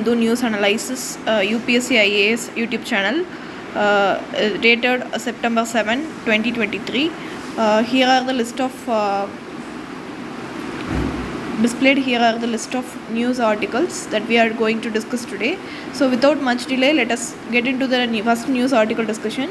do news analysis UPSC IAS YouTube channel dated September 7, 2023. Here are the list of displayed here are the list of news articles that we are going to discuss today. So without much delay, let us get into the first news article discussion.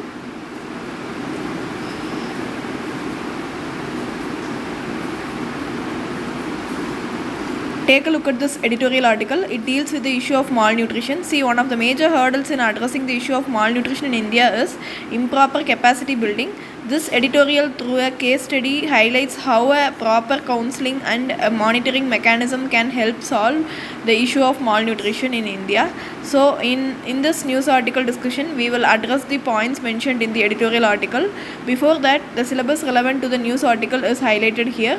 Take a look at this editorial article. It deals with the issue of malnutrition. See, one of the major hurdles in addressing the issue of malnutrition in India is improper capacity building. This editorial, through a case study, highlights how a proper counseling and a monitoring mechanism can help solve the issue of malnutrition in India. So in this news article discussion, we will address the points mentioned in the editorial article. Before that, the syllabus relevant to the news article is highlighted here.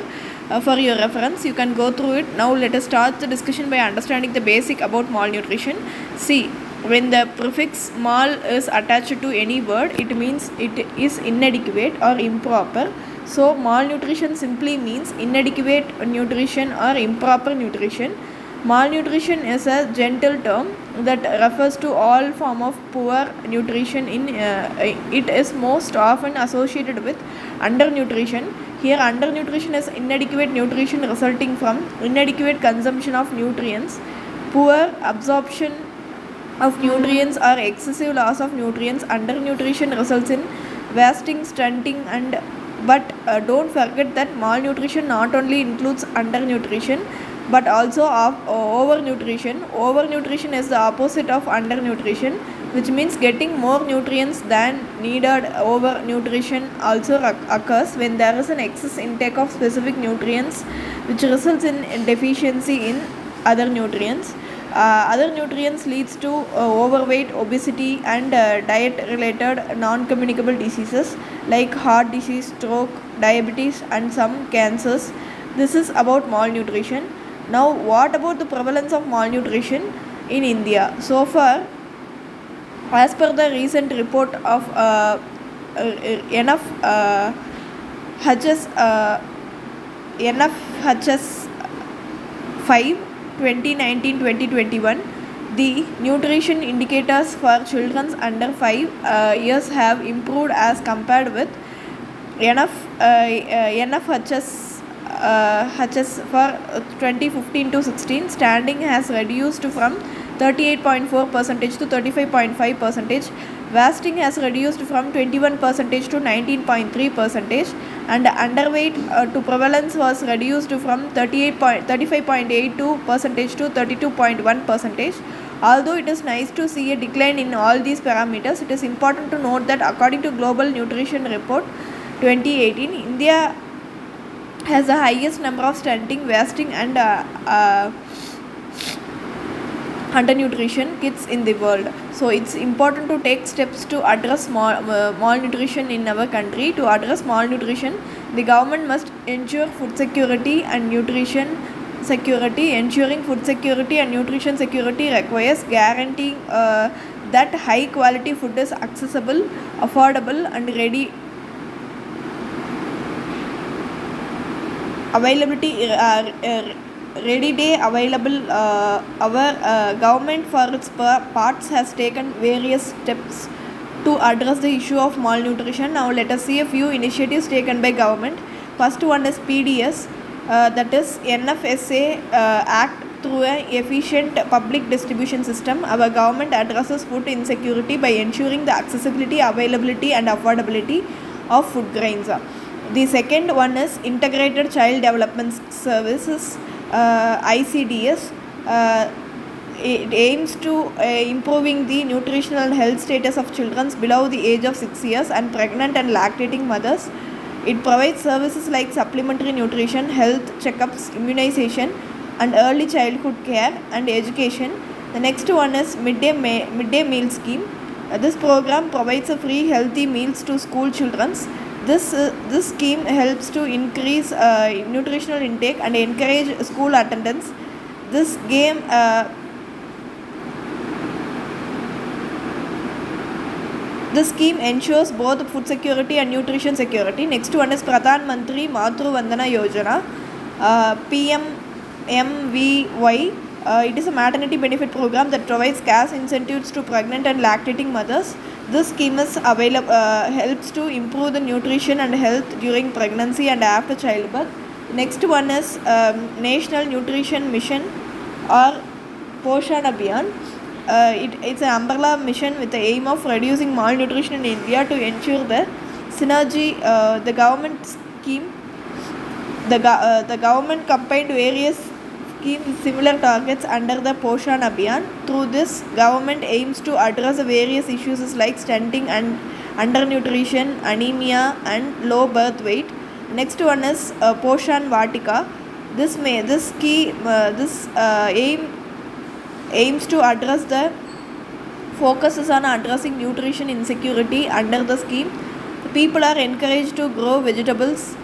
For your reference, you can go through it. Now let us start the discussion by understanding the basic about malnutrition. See, when the prefix mal is attached to any word, it means it is inadequate or improper. So malnutrition simply means inadequate nutrition or improper nutrition. Malnutrition is a gentle term that refers to all form of poor nutrition. It is most often associated with undernutrition. Here, undernutrition is inadequate nutrition resulting from inadequate consumption of nutrients, poor absorption of nutrients or excessive loss of nutrients. Undernutrition results in wasting, stunting, but don't forget that malnutrition not only includes undernutrition but also of overnutrition. Overnutrition is the opposite of undernutrition, which means getting more nutrients than needed. Overnutrition also occurs when there is an excess intake of specific nutrients, which results in deficiency in other nutrients. Other nutrients leads to overweight, obesity, and diet-related non-communicable diseases like heart disease, stroke, diabetes, and some cancers. This is about malnutrition. Now, what about the prevalence of malnutrition in India? So far, as per the recent report of NFHS 5 2019-2021, the nutrition indicators for children under 5 years have improved as compared with NFHS for 2015 to 16. Standing has reduced from 38.4% to 35.5%. Wasting has reduced from 21% to 19.3%, and underweight to prevalence was reduced from 35.82% to 32.1%. Although it is nice to see a decline in all these parameters, it is important to note that according to Global Nutrition Report 2018, India has the highest number of stunting, wasting, and undernutrition kids in the world. So it's important to take steps to address malnutrition in our country. To address malnutrition, the government must ensure food security and nutrition security. Ensuring food security and nutrition security requires guaranteeing that high quality food is accessible, affordable, and ready day available. Our government for its parts has taken various steps to address the issue of malnutrition. Now let us see a few initiatives taken by government. First one is PDS, that is NFSA Act. Through an efficient public distribution system, our government addresses food insecurity by ensuring the accessibility, availability, and affordability of food grains. The second one is Integrated Child Development Services, ICDS. It aims to improving the nutritional health status of children below the age of 6 years and pregnant and lactating mothers. It provides services like supplementary nutrition, health checkups, immunization, and early childhood care and education. The next one is midday meal scheme. This program provides a free healthy meals to school children. This scheme helps to increase nutritional intake and encourage school attendance. This scheme ensures both food security and nutrition security. Next one is Pradhan Mantri Matru Vandana Yojana, PMMVY. It is a maternity benefit program that provides cash incentives to pregnant and lactating mothers. This scheme is helps to improve the nutrition and health during pregnancy and after childbirth. Next one is National Nutrition Mission or Poshan Abhiyan. It's an umbrella mission with the aim of reducing malnutrition in India to ensure the synergy. The government scheme, the government combined various schemes with similar targets under the Poshan Abhiyan. Through this, government aims to address the various issues like stunting and undernutrition, anemia, and low birth weight. Next one is Poshan Vatika. This aims to address the focuses on addressing nutrition insecurity under the scheme. People are encouraged to grow vegetables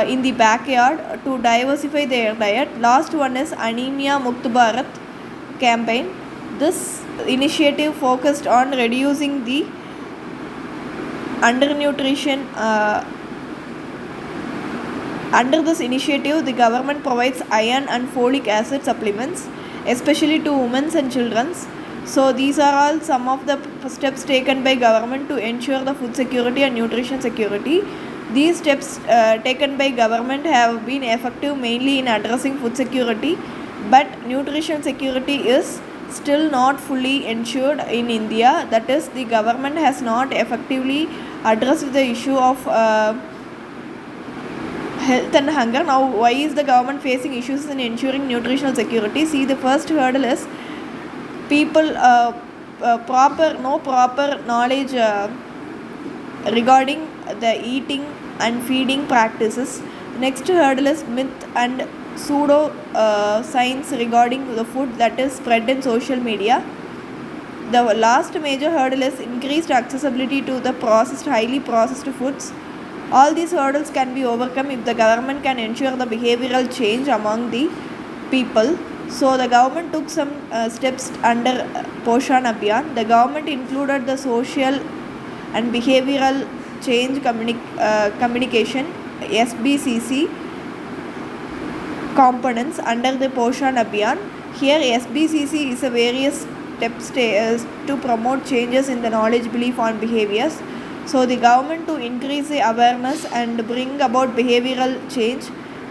in the backyard to diversify their diet. Last one is Anemia Mukt Bharat campaign. This initiative focused on reducing the undernutrition. Under this initiative, the government provides iron and folic acid supplements, especially to women and children. So these are all some of the steps taken by government to ensure the food security and nutrition security. These steps taken by government have been effective mainly in addressing food security, but nutrition security is still not fully ensured in India. That is, the government has not effectively addressed the issue of health and hunger. Now, why is the government facing issues in ensuring nutritional security? See, the first hurdle is people no proper knowledge regarding the eating and feeding practices. Next hurdle is myth and pseudo science regarding the food that is spread in social media. The last major hurdle is increased accessibility to the highly processed foods. All these hurdles can be overcome if the government can ensure the behavioral change among the people. So the government took some steps under Poshan Abhiyan. The government included the social and behavioral change communication SBCC components under the Poshan Abhiyan. Here SBCC is a various steps to promote changes in the knowledge, belief on behaviors. So the government, to increase the awareness and bring about behavioral change,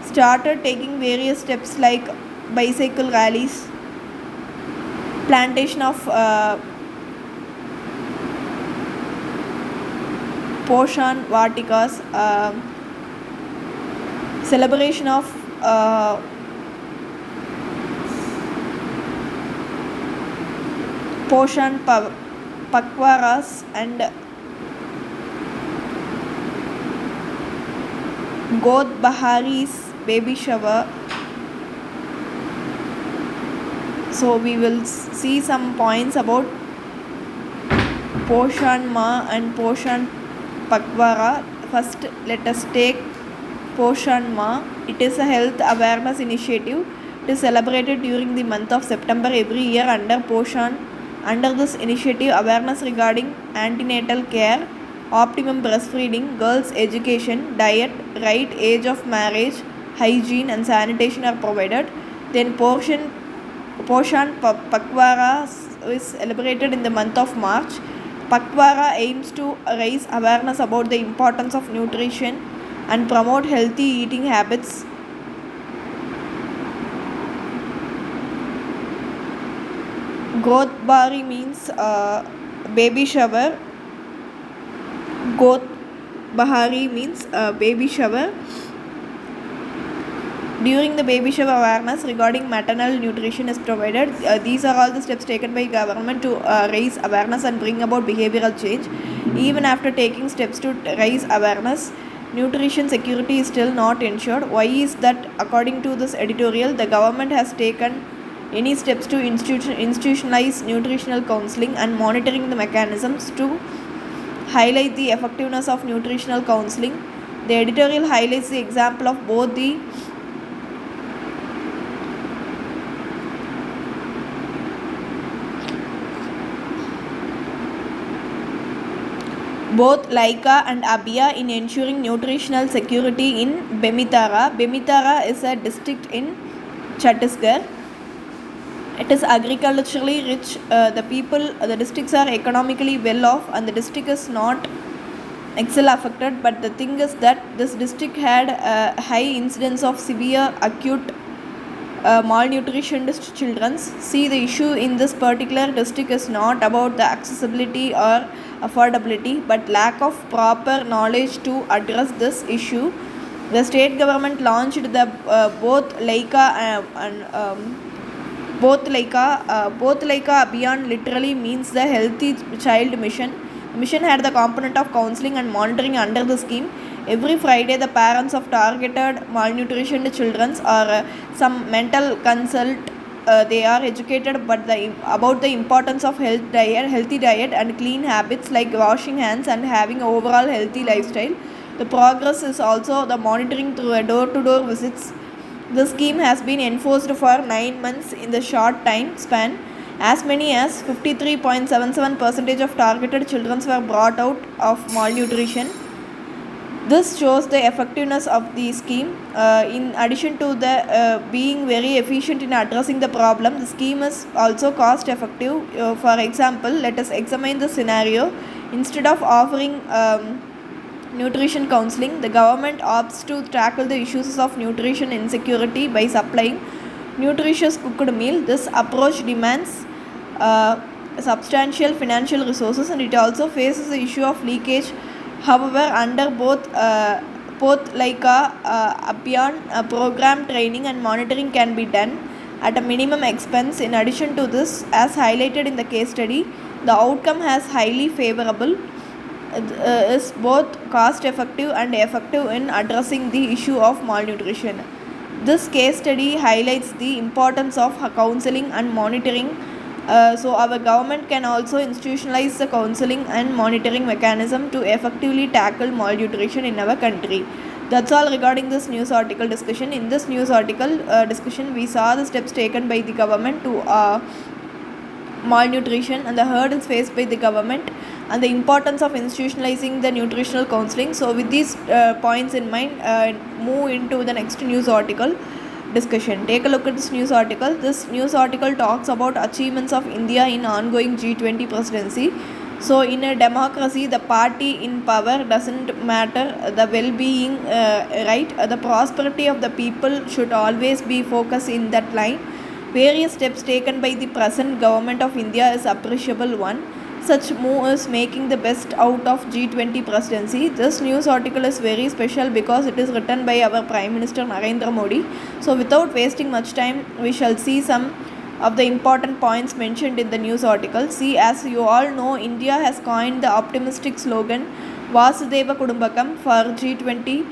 started taking various steps like bicycle rallies, plantation of Poshan Vatikas, celebration of Poshan Pakwaras and God Bahari's baby shower. So we will see some points about Poshan Ma and Poshan Pakwara. First, let us take Poshan Ma. It is a health awareness initiative. It is celebrated during the month of September every year under Poshan. Under this initiative, awareness regarding antenatal care, optimum breastfeeding, girls' education, diet, right age of marriage, hygiene and sanitation are provided. Then Poshan Pakwara is celebrated in the month of March. Pakwara aims to raise awareness about the importance of nutrition and promote healthy eating habits. Goth Bari means baby shower. Goth Bahari means baby shower. During the baby shower, awareness regarding maternal nutrition is provided. These are all the steps taken by government to raise awareness and bring about behavioral change. Even after taking steps to raise awareness, nutrition security is still not ensured. Why is that? According to this editorial, the government has taken any steps to institutionalize nutritional counseling and monitoring the mechanisms to highlight the effectiveness of nutritional counseling. The editorial highlights the example of both Laika and Abia in ensuring nutritional security in Bemetara. Bemetara is a district in Chhattisgarh. It is agriculturally rich. The districts are economically well off, and the district is not excel affected. But the thing is that this district had a high incidence of severe acute malnutrition children. See, the issue in this particular district is not about the accessibility or affordability, but lack of proper knowledge to address this issue. The state government launched the both Laika both Laika Abhiyan literally means the Healthy Child Mission. The mission had the component of counseling and monitoring under the scheme. Every Friday, the parents of targeted malnutrition children or some mental consult. They are educated about the importance of healthy diet and clean habits like washing hands and having overall healthy lifestyle. The progress is also the monitoring through door-to-door visits. The scheme has been enforced for 9 months in the short time span. As many as 53.77% of targeted children were brought out of malnutrition. This shows the effectiveness of the scheme. In addition to the being very efficient in addressing the problem, the scheme is also cost effective. For example, let us examine the scenario. Instead of offering nutrition counseling, the government opts to tackle the issues of nutrition insecurity by supplying nutritious cooked meal. This approach demands substantial financial resources, and it also faces the issue of leakage. However, under both Abhiyan, program training and monitoring can be done at a minimum expense. In addition to this, as highlighted in the case study, the outcome has highly favorable. Is both cost effective and effective in addressing the issue of malnutrition. This case study highlights the importance of counseling and monitoring. So our government can also institutionalize the counseling and monitoring mechanism to effectively tackle malnutrition in our country. That's all regarding this news article discussion. In this news article discussion, we saw the steps taken by the government to malnutrition and the hurdles faced by the government and the importance of institutionalizing the nutritional counseling. So with these points in mind, move into the next news article discussion. Take a look at this news article. This news article talks about achievements of India in ongoing G20 presidency. So in a democracy, the party in power doesn't matter, the well-being, right? The prosperity of the people should always be focused in that line. Various steps taken by the present government of India is appreciable one. Such move is making the best out of G20 presidency. This news article is very special because it is written by our Prime Minister Narendra Modi. So without wasting much time, we shall see some of the important points mentioned in the news article. See, as you all know, India has coined the optimistic slogan Vasudhaiva Kudumbakam for G20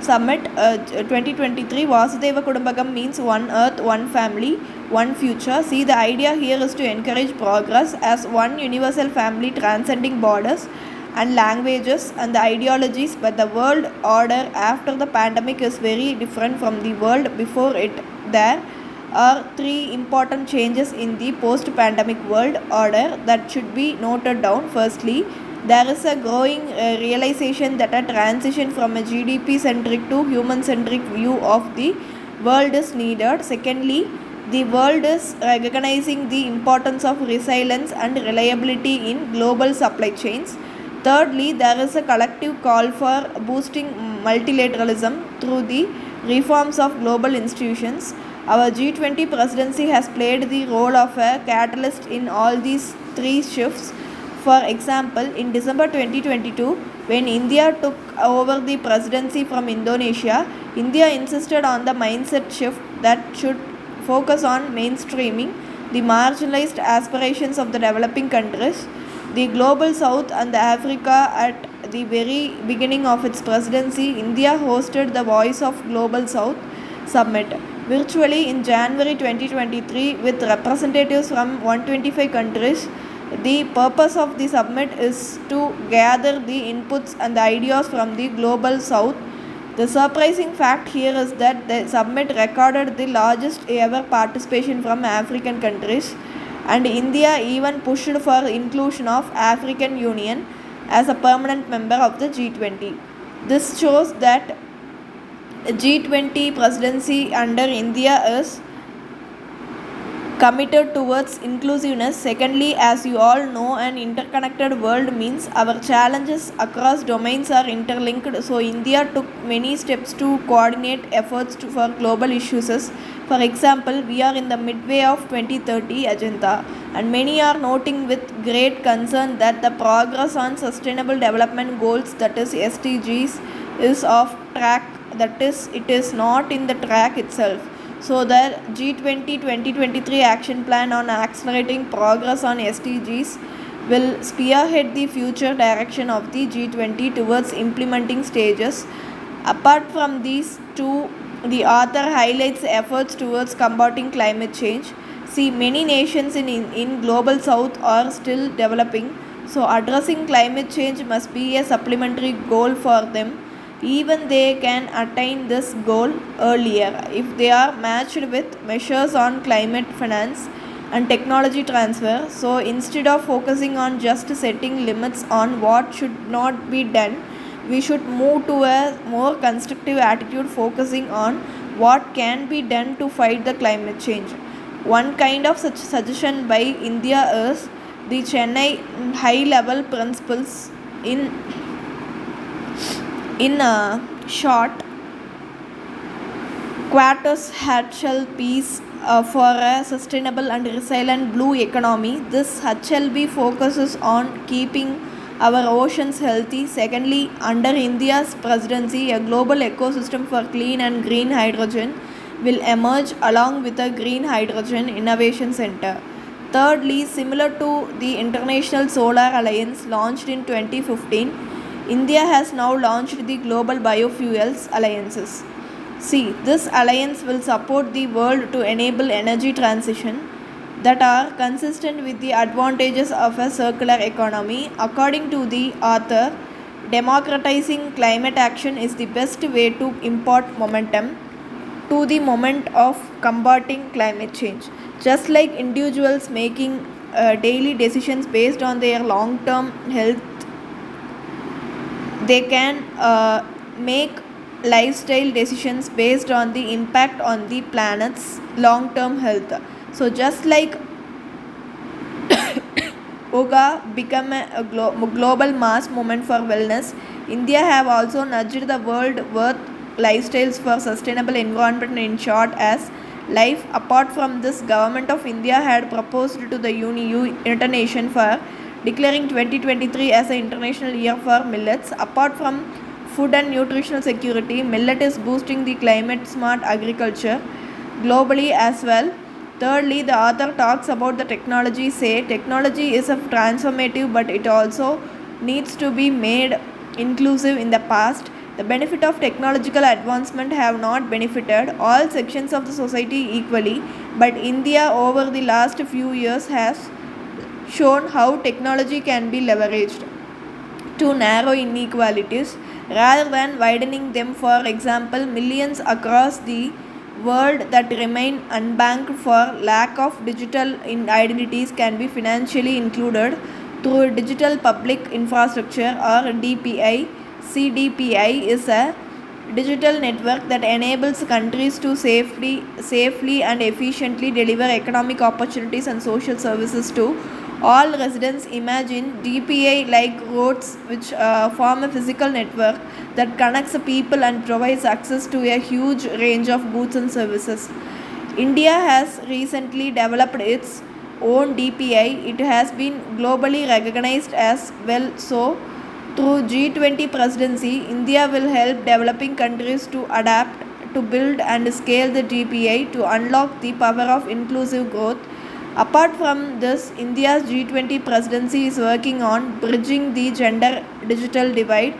Summit 2023. Vasudhaiva Kudumbakam means one earth, one family, one future. See, the idea here is to encourage progress as one universal family transcending borders and languages and the ideologies, but the world order after the pandemic is very different from the world before it. There are three important changes in the post-pandemic world order that should be noted down. Firstly, there is a growing realization that a transition from a GDP-centric to human-centric view of the world is needed. Secondly, the world is recognizing the importance of resilience and reliability in global supply chains. Thirdly, there is a collective call for boosting multilateralism through the reforms of global institutions. Our G20 presidency has played the role of a catalyst in all these three shifts. For example, in December 2022, when India took over the presidency from Indonesia, India insisted on the mindset shift that should focus on mainstreaming the marginalized aspirations of the developing countries. The Global South and the Africa. At the very beginning of its presidency, India hosted the Voice of Global South Summit virtually in January 2023 with representatives from 125 countries. The purpose of the summit is to gather the inputs and the ideas from the Global South. The surprising fact here is that the summit recorded the largest ever participation from African countries, and India even pushed for inclusion of African Union as a permanent member of the G20. This shows that G20 presidency under India is committed towards inclusiveness. Secondly, as you all know, an interconnected world means our challenges across domains are interlinked. So, India took many steps to coordinate efforts for global issues. For example, we are in the midway of 2030 agenda, and many are noting with great concern that the progress on sustainable development goals, that is SDGs, is off track. That is, it is not in the track itself. So the G20 2023 action plan on accelerating progress on SDGs will spearhead the future direction of the G20 towards implementing stages. Apart from these two, the author highlights efforts towards combating climate change. See, many nations in global south are still developing, so addressing climate change must be a supplementary goal for them. Even they can attain this goal earlier if they are matched with measures on climate finance and technology transfer. So instead of focusing on just setting limits on what should not be done, we should move to a more constructive attitude focusing on what can be done to fight the climate change. One kind of such suggestion by India is the Chennai high level principles. In short, Quartus HLPs for a sustainable and resilient blue economy. This HLB focuses on keeping our oceans healthy. Secondly, under India's presidency, a global ecosystem for clean and green hydrogen will emerge along with a Green Hydrogen Innovation Center. Thirdly, similar to the International Solar Alliance launched in 2015, India has now launched the Global Biofuels Alliances. See, this alliance will support the world to enable energy transition that are consistent with the advantages of a circular economy. According to the author, democratizing climate action is the best way to impart momentum to the moment of combating climate change. Just like individuals making daily decisions based on their long term health, they can make lifestyle decisions based on the impact on the planet's long term health. So, just like yoga become a global mass movement for wellness, India have also nudged the world with lifestyles for sustainable environment, in short as life. Apart from this, Government of India had proposed to the United Nations for declaring 2023 as an international year for millets. Apart from food and nutritional security, millet is boosting the climate smart agriculture globally as well. Thirdly, the author talks about the technology. Say, technology is a transformative, but it also needs to be made inclusive. In the past, the benefit of technological advancement have not benefited all sections of the society equally, but India over the last few years has shown how technology can be leveraged to narrow inequalities rather than widening them. For example, millions across the world that remain unbanked for lack of digital identities can be financially included through digital public infrastructure or DPI. CDPI is a digital network that enables countries to safely and efficiently deliver economic opportunities and social services to all residents. Imagine DPI like roads, which form a physical network that connects the people and provides access to a huge range of goods and services. India has recently developed its own DPI. It has been globally recognized as well. So, through G20 presidency, India will help developing countries to adapt, to build and scale the DPI to unlock the power of inclusive growth. Apart from this, India's G20 presidency is working on bridging the gender digital divide,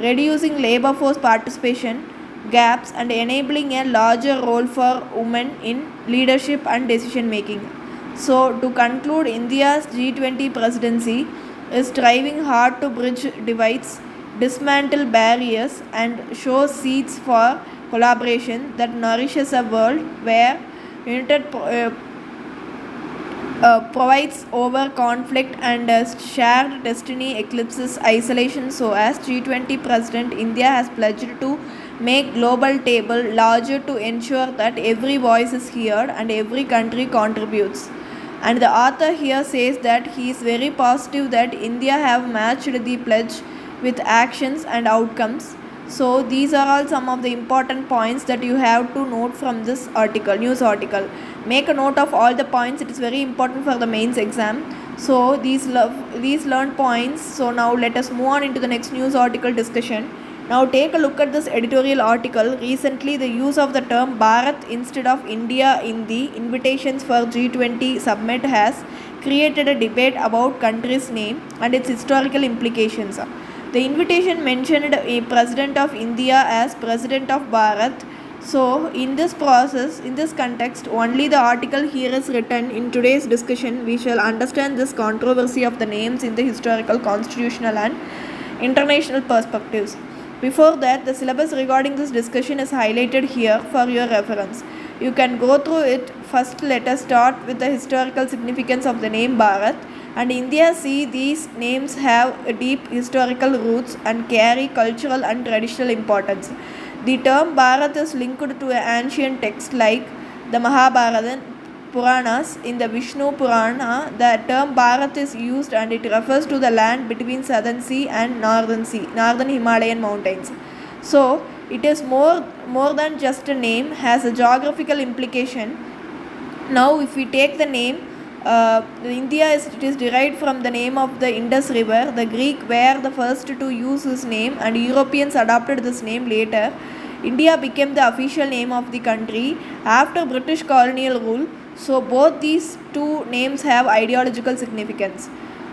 reducing labor force participation gaps, and enabling a larger role for women in leadership and decision making. So, to conclude, India's G20 presidency is striving hard to bridge divides, dismantle barriers, and show seeds for collaboration that nourishes a world where united provides over conflict and shared destiny eclipses isolation. So, as G20 President, India has pledged to make global table larger to ensure that every voice is heard and every country contributes. And the author here says that he is very positive that India have matched the pledge with actions and outcomes. So these are all some of the important points that you have to note from this article, news article. Make a note of all the points. It is very important for the mains exam. So these learned points. So now let us move on into the next news article discussion. Now take a look at this editorial article. Recently, the use of the term Bharat instead of India in the invitations for G20 summit has created a debate about country's name and its historical implications. The invitation mentioned a President of India as President of Bharat. So in this process, in this context, only the article here is written. In today's discussion, we shall understand this controversy of the names in the historical, constitutional and international perspectives. Before that, the syllabus regarding this discussion is highlighted here for your reference. You can go through it. First, let us start with the historical significance of the name Bharat. And India, see, these names have deep historical roots and carry cultural and traditional importance. The term Bharat is linked to an ancient text like the Mahabharata, Puranas. In the Vishnu Purana, the term Bharat is used and it refers to the land between Southern Sea and Northern Sea, Northern Himalayan mountains. So it is more than just a name, has a geographical implication. Now if we take the name, it is derived from the name of the Indus River. The Greek were the first to use this name and Europeans adopted this name later. India became the official name of the country after British colonial rule. So both these two names have ideological significance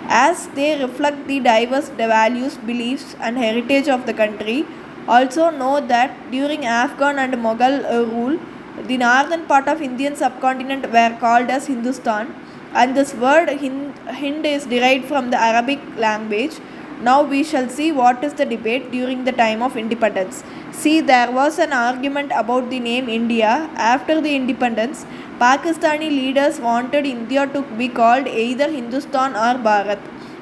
as they reflect the diverse values, beliefs and heritage of the country. Also note that during Afghan and Mughal rule, the northern part of Indian subcontinent were called as Hindustan, and this word Hind is derived from the Arabic language. Now we shall see what is the debate during the time of independence. See, there was an argument about the name India. After the independence, Pakistani leaders wanted India to be called either Hindustan or Bharat.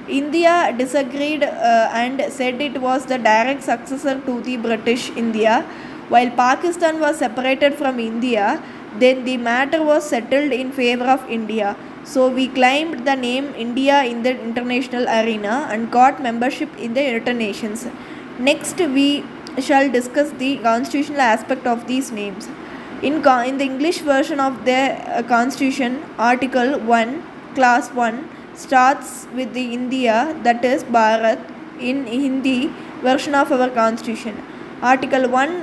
India disagreed and said it was the direct successor to the British India. While Pakistan was separated from India, then the matter was settled in favor of India. So we claimed the name India in the international arena and got membership in the United Nations. Next, we shall discuss the constitutional aspect of these names. In the English version of the Constitution, Article 1, Class 1 starts with the India, that is Bharat, in Hindi version of our Constitution. Article 1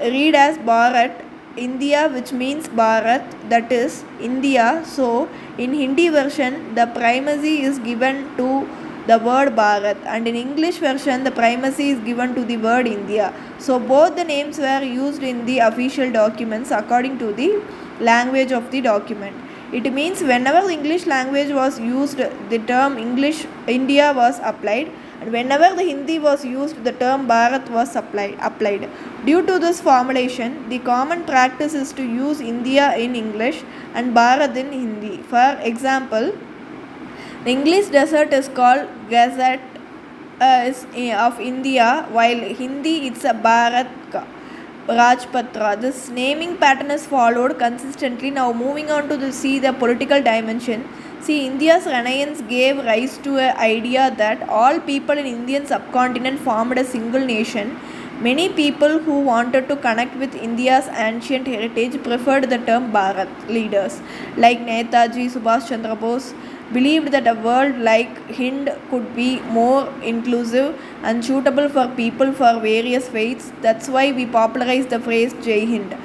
read as Bharat, India, which means Bharat, that is India. So in Hindi version, the primacy is given to the word Bharat, and in English version, the primacy is given to the word India. So both the names were used in the official documents according to the language of the document. It means whenever the English language was used, the term English India was applied, and whenever the Hindi was used, the term Bharat was applied. Due to this formulation, the common practice is to use India in English and Bharat in Hindi. For example, the English desert is called Gazette of India, while Hindi it's a Bharat Rajpatra. This naming pattern is followed consistently. Now moving on to see the political dimension. See, India's renaissance gave rise to an idea that all people in Indian subcontinent formed a single nation. Many people who wanted to connect with India's ancient heritage preferred the term Bharat. Leaders like Netaji Subhash Chandra Bose believed that a world like Hind could be more inclusive and suitable for people for various faiths. That's why we popularized the phrase Jai Hind.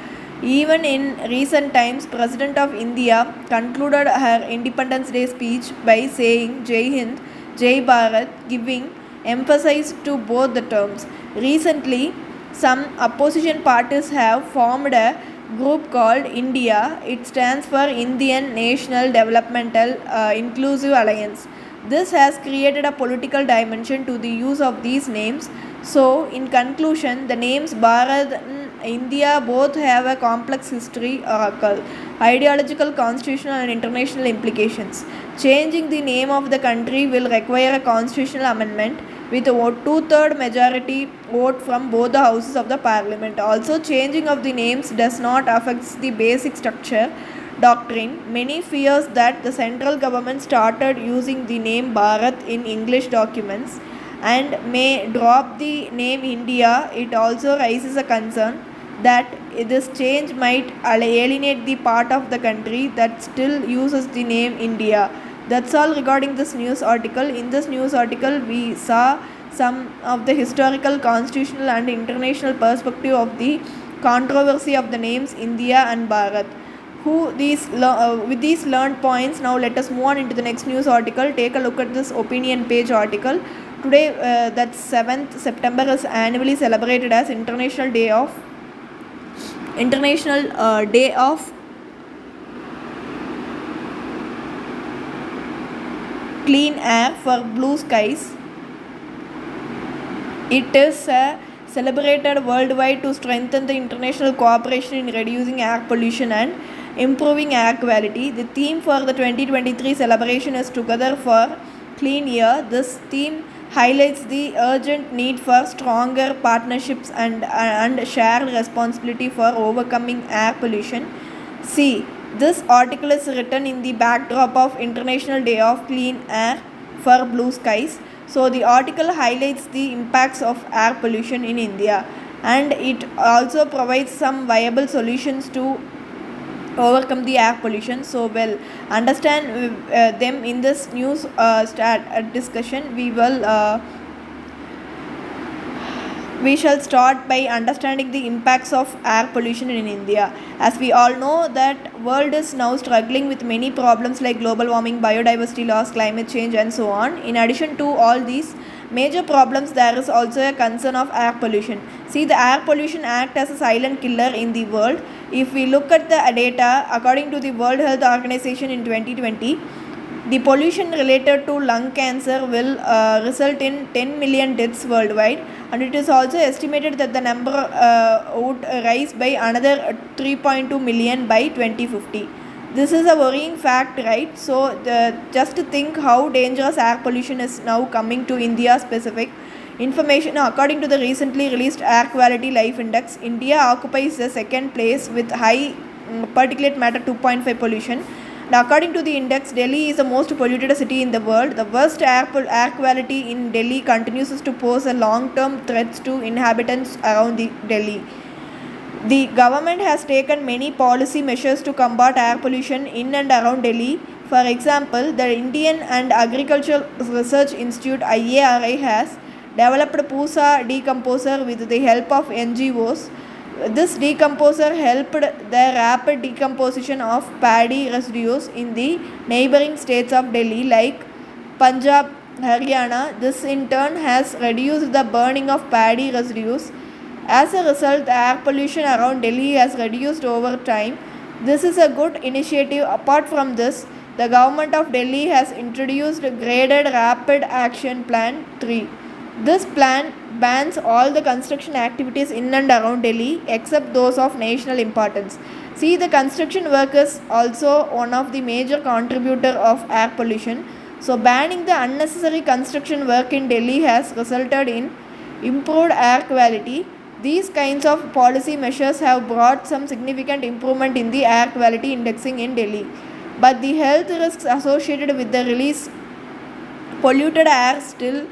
Even in recent times, President of India concluded her Independence Day speech by saying Jai Hind, Jai Bharat, giving emphasis to both the terms. Recently, some opposition parties have formed a group called India. It stands for Indian National Developmental Inclusive Alliance. This has created a political dimension to the use of these names. So, in conclusion, the names Bharat and India both have a complex history, ideological, constitutional, and international implications. Changing the name of the country will require a constitutional amendment, with a two-third majority vote from both the houses of the parliament. Also, changing of the names does not affect the basic structure doctrine. Many fears that the central government started using the name Bharat in English documents and may drop the name India. It also raises a concern that this change might alienate the part of the country that still uses the name India. That's all regarding this news article. In this news article, we saw some of the historical, constitutional and international perspective of the controversy of the names India and Bharat. With these learned points, now let us move on into the next news article. Take a look at this opinion page article. Today, that's 7th September, is annually celebrated as International Day of Clean Air for Blue Skies. It is celebrated worldwide to strengthen the international cooperation in reducing air pollution and improving air quality. The theme for the 2023 celebration is Together for Clean Air. This theme highlights the urgent need for stronger partnerships and shared responsibility for overcoming air pollution. See, this article is written in the backdrop of International Day of Clean Air for Blue Skies. So the article highlights the impacts of air pollution in India, and it also provides some viable solutions to overcome the air pollution. So we'll understand them in this news discussion. We shall start by understanding the impacts of air pollution in India. As we all know that world is now struggling with many problems like global warming, biodiversity loss, climate change and so on. In addition to all these major problems, there is also a concern of air pollution. See, the air pollution act as a silent killer in the world. If we look at the data, according to the World Health Organization in 2020, the pollution related to lung cancer will result in 10 million deaths worldwide, and it is also estimated that the number would rise by another 3.2 million by 2050. This is a worrying fact, right? So just to think how dangerous air pollution is now coming to India specific information. According to the recently released Air Quality Life Index, India occupies the second place with high particulate matter 2.5 pollution. And according to the index, Delhi is the most polluted city in the world. The worst air quality in Delhi continues to pose a long-term threat to inhabitants around Delhi. The government has taken many policy measures to combat air pollution in and around Delhi. For example, the Indian and Agricultural Research Institute IARI has developed Pusa decomposer with the help of NGOs. This decomposer helped the rapid decomposition of paddy residues in the neighboring states of Delhi like Punjab, Haryana. This in turn has reduced the burning of paddy residues. As a result, the air pollution around Delhi has reduced over time. This is a good initiative. Apart from this, the government of Delhi has introduced Graded Rapid Action Plan 3. This plan bans all the construction activities in and around Delhi except those of national importance. See, the construction work is also one of the major contributor of air pollution. So banning the unnecessary construction work in Delhi has resulted in improved air quality. These kinds of policy measures have brought some significant improvement in the air quality indexing in Delhi. But the health risks associated with the release polluted air still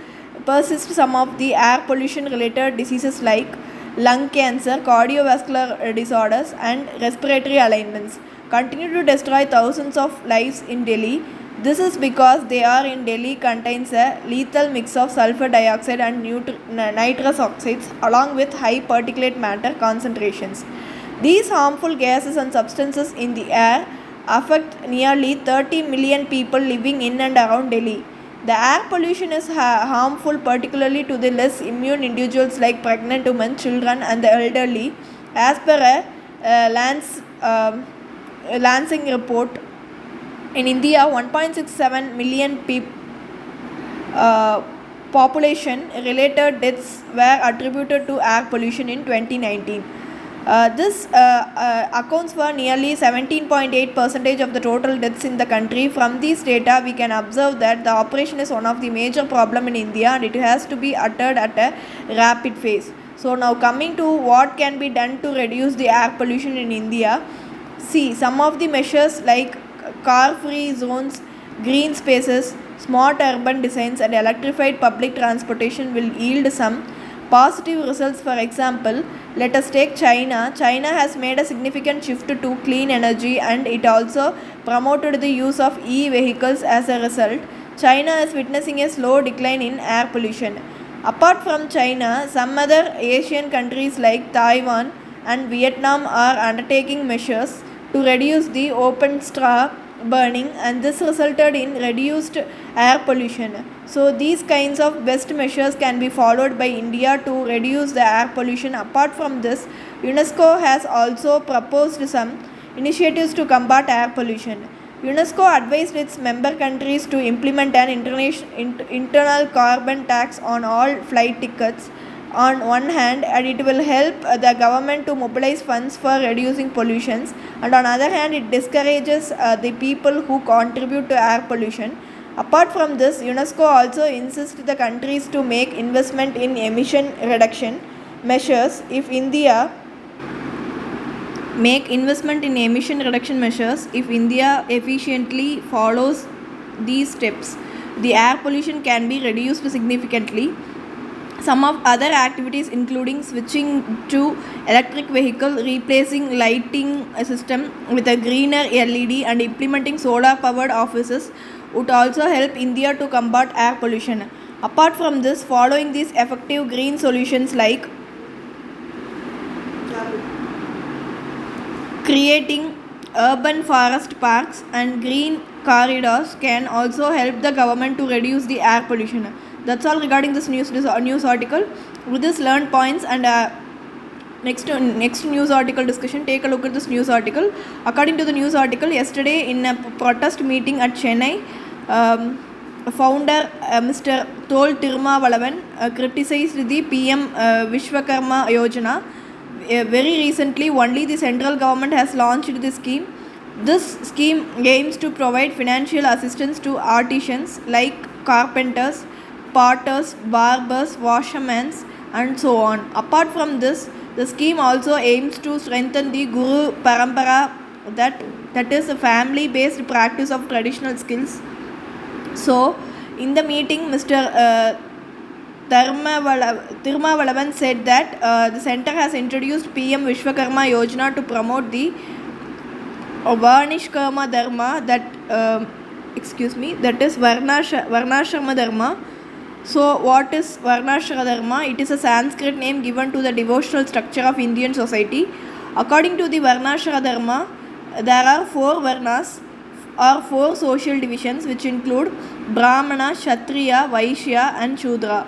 persist. Some of the air pollution related diseases like lung cancer, cardiovascular disorders and respiratory alignments continue to destroy thousands of lives in Delhi. This is because the air in Delhi contains a lethal mix of sulfur dioxide and nitrous oxides along with high particulate matter concentrations. These harmful gases and substances in the air affect nearly 30 million people living in and around Delhi. The air pollution is harmful particularly to the less immune individuals like pregnant women, children and the elderly. As per a Lancing report, in India, 1.67 million population related deaths were attributed to air pollution in 2019. This accounts for nearly 17.8% of the total deaths in the country. From these data, we can observe that the operation is one of the major problem in India and it has to be uttered at a rapid pace. So now coming to what can be done to reduce the air pollution in India. See, some of the measures like car-free zones, green spaces, smart urban designs and electrified public transportation will yield some positive results. For example, let us take China. China has made a significant shift to clean energy and it also promoted the use of e-vehicles. As a result, China is witnessing a slow decline in air pollution. Apart from China, some other Asian countries like Taiwan and Vietnam are undertaking measures to reduce the open straw burning and this resulted in reduced air pollution. So these kinds of best measures can be followed by India to reduce the air pollution. Apart from this, UNESCO has also proposed some initiatives to combat air pollution. UNESCO advised its member countries to implement an internal carbon tax on all flight tickets on one hand, and it will help the government to mobilize funds for reducing pollutions, and on other hand it discourages the people who contribute to air pollution. Apart from this, UNESCO also insists the countries to make investment in emission reduction measures. If India efficiently follows these steps, the air pollution can be reduced significantly. Some of other activities including switching to electric vehicle, replacing lighting system with a greener LED and implementing solar powered offices would also help India to combat air pollution. Apart from this, following these effective green solutions like creating urban forest parks and green corridors can also help the government to reduce the air pollution. That's all regarding this news article. With this learned points and next news article discussion, take a look at this news article. According to the news article, yesterday in a protest meeting at Chennai, founder Mr. Tol Tirumavalavan criticized the PM Vishwakarma Yojana. Very recently, only the central government has launched this scheme. This scheme aims to provide financial assistance to artisans like carpenters, potters, barbers, washermen and so on. Apart from this, the scheme also aims to strengthen the Guru Parampara, that is a family based practice of traditional skills. So in the meeting, Mr. Tirumavalavan said that the center has introduced PM Vishwakarma Yojana to promote the Varnashrama Dharma, that is Varnashrama Dharma. So what is Varnashrama Dharma? It is a Sanskrit name given to the devotional structure of Indian society. According to the Varnashrama Dharma, there are 4 Varnas or 4 social divisions which include Brahmana, Kshatriya, Vaishya and Shudra.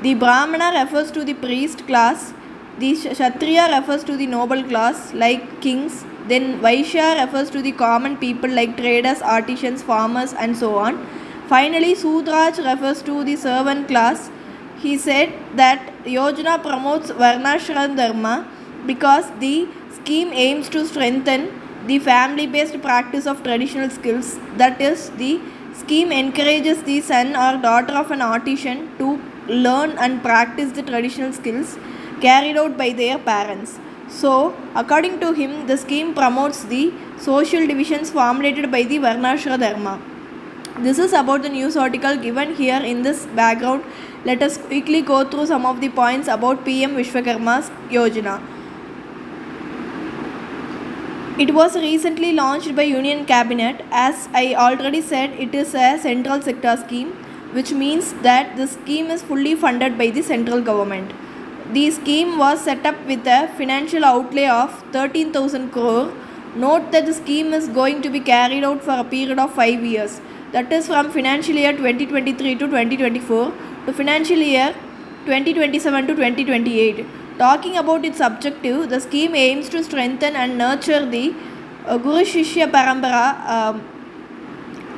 The Brahmana refers to the priest class, the Kshatriya refers to the noble class like kings, then Vaishya refers to the common people like traders, artisans, farmers and so on. Finally, Sudraj refers to the servant class. He said that Yojana promotes Varnashrama Dharma because the scheme aims to strengthen the family-based practice of traditional skills. That is, the scheme encourages the son or daughter of an artisan to learn and practice the traditional skills carried out by their parents. So, according to him, the scheme promotes the social divisions formulated by the Varnashrama Dharma. This is about the news article given here in this background. Let us quickly go through some of the points about PM Vishwakarma's Yojana. It was recently launched by Union Cabinet. As I already said, it is a central sector scheme, which means that the scheme is fully funded by the central government. The scheme was set up with a financial outlay of 13,000 crore. Note that the scheme is going to be carried out for a period of 5 years. That is from financial year 2023 to 2024 to financial year 2027 to 2028. Talking about its objective, the scheme aims to strengthen and nurture the Guru Shishya Parampara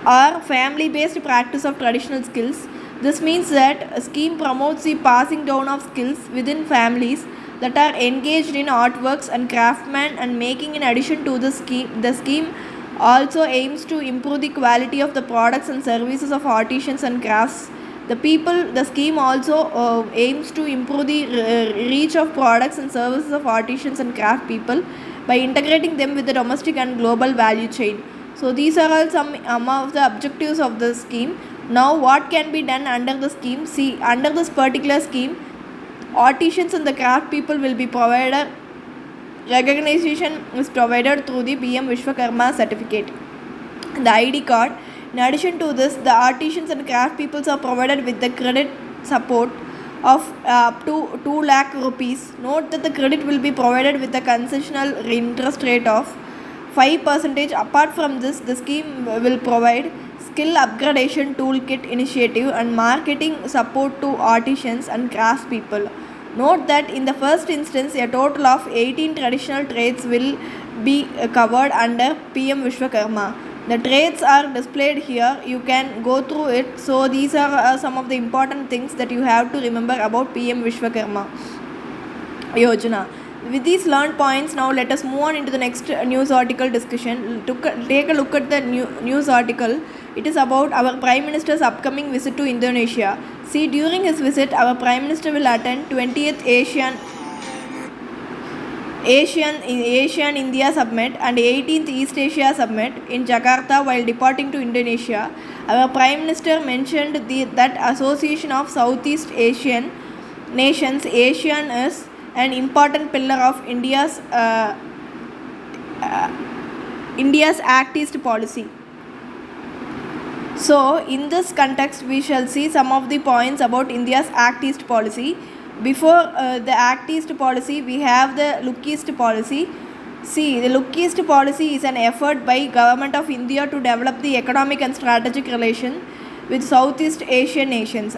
or family-based practice of traditional skills. This means that a scheme promotes the passing down of skills within families that are engaged in artworks and craftsmen and making. In addition to the scheme also aims to improve the quality of the products and services of artisans and crafts. The scheme also aims to improve the reach of products and services of artisans and craft people by integrating them with the domestic and global value chain. So these are all some of the objectives of the scheme. Now what can be done under the scheme? See, under this particular scheme, artisans and the craft people will be provided, recognition is provided through the PM Vishwakarma certificate, the ID card. In addition to this, the artisans and craft peoples are provided with the credit support of up to 2 lakh rupees. Note that the credit will be provided with a concessional interest rate of 5%. Apart from this, the scheme will provide skill upgradation toolkit initiative and marketing support to artisans and craft people. Note that in the first instance, a total of 18 traditional trades will be covered under PM Vishwakarma. The trades are displayed here. You can go through it. So these are some of the important things that you have to remember about PM Vishwakarma Yojana. With these learned points, now let us move on into the next news article discussion. Take a look at the news article. It is about our Prime Minister's upcoming visit to Indonesia. See, during his visit, our Prime Minister will attend 20th ASEAN India Summit and 18th East Asia Summit in Jakarta. While departing to Indonesia, our Prime Minister mentioned that Association of Southeast Asian Nations, ASEAN, is an important pillar of India's Act East policy. So, in this context, we shall see some of the points about India's Act East policy. Before the Act East policy, we have the Look East policy. See, the Look East policy is an effort by Government of India to develop the economic and strategic relation with Southeast Asian nations.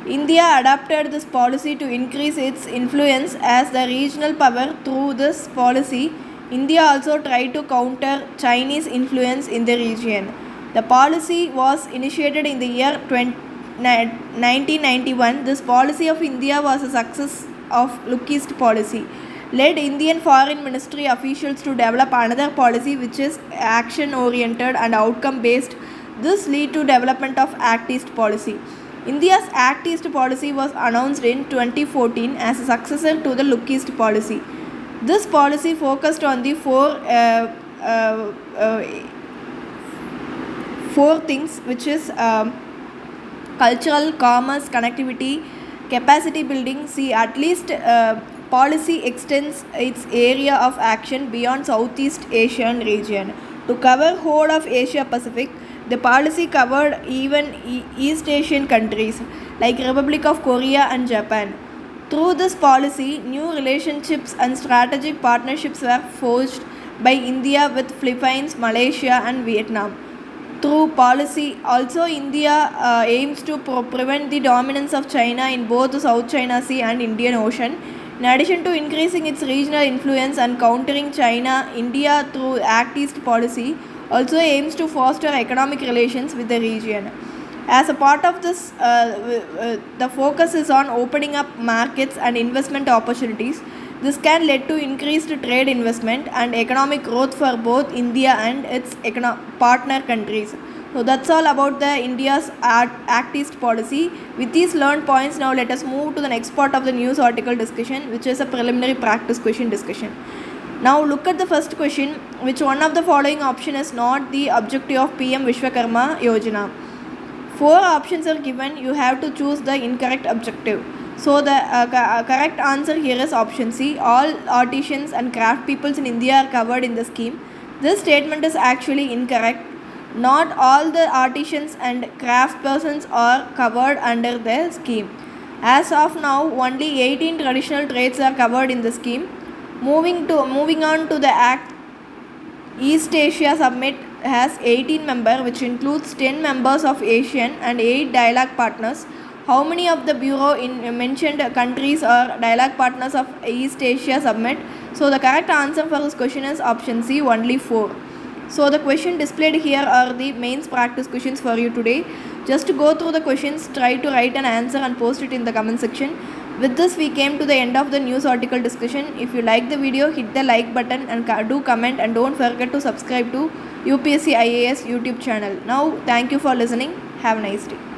India adopted this policy to increase its influence as the regional power. Through this policy, India also tried to counter Chinese influence in the region. The policy was initiated in the year 1991. This policy of India was a success of Look East policy. Led Indian Foreign Ministry officials to develop another policy which is action oriented and outcome based. This led to development of Act East policy. India's Act East policy was announced in 2014 as a successor to the Look East policy. This policy focused on the four things, which is cultural, commerce, connectivity, capacity building. See, at least policy extends its area of action beyond Southeast Asian region to cover whole of Asia Pacific. The policy covered even East Asian countries like Republic of Korea and Japan. Through this policy, new relationships and strategic partnerships were forged by India with Philippines, Malaysia and Vietnam. Through policy, also India aims to prevent the dominance of China in both the South China Sea and Indian Ocean. In addition to increasing its regional influence and countering China, India through Act East policy also aims to foster economic relations with the region. As a part of this, the focus is on opening up markets and investment opportunities. This can lead to increased trade investment and economic growth for both India and its partner countries. So that's all about the India's Act East policy. With these learned points, now let us move to the next part of the news article discussion, which is a preliminary practice question discussion. Now look at the first question. Which one of the following option is not the objective of PM Vishwakarma Yojana? 4 options are given. You have to choose the incorrect objective. So the correct answer here is option C. All artisans and craft peoples in India are covered in the scheme. This statement is actually incorrect. Not all the artisans and craft persons are covered under the scheme. As of now, only 18 traditional trades are covered in the scheme. Moving on to the Act East Asia Summit has 18 members, which includes 10 members of ASEAN and 8 dialogue partners. How many of the Bureau in mentioned countries are dialogue partners of East Asia Summit? So the correct answer for this question is option C, only 4. So the question displayed here are the mains practice questions for you today. Just to go through the questions, try to write an answer and post it in the comment section. With this, we came to the end of the news article discussion. If you like the video, hit the like button and do comment, and don't forget to subscribe to UPSC IAS YouTube channel. Now, thank you for listening. Have a nice day.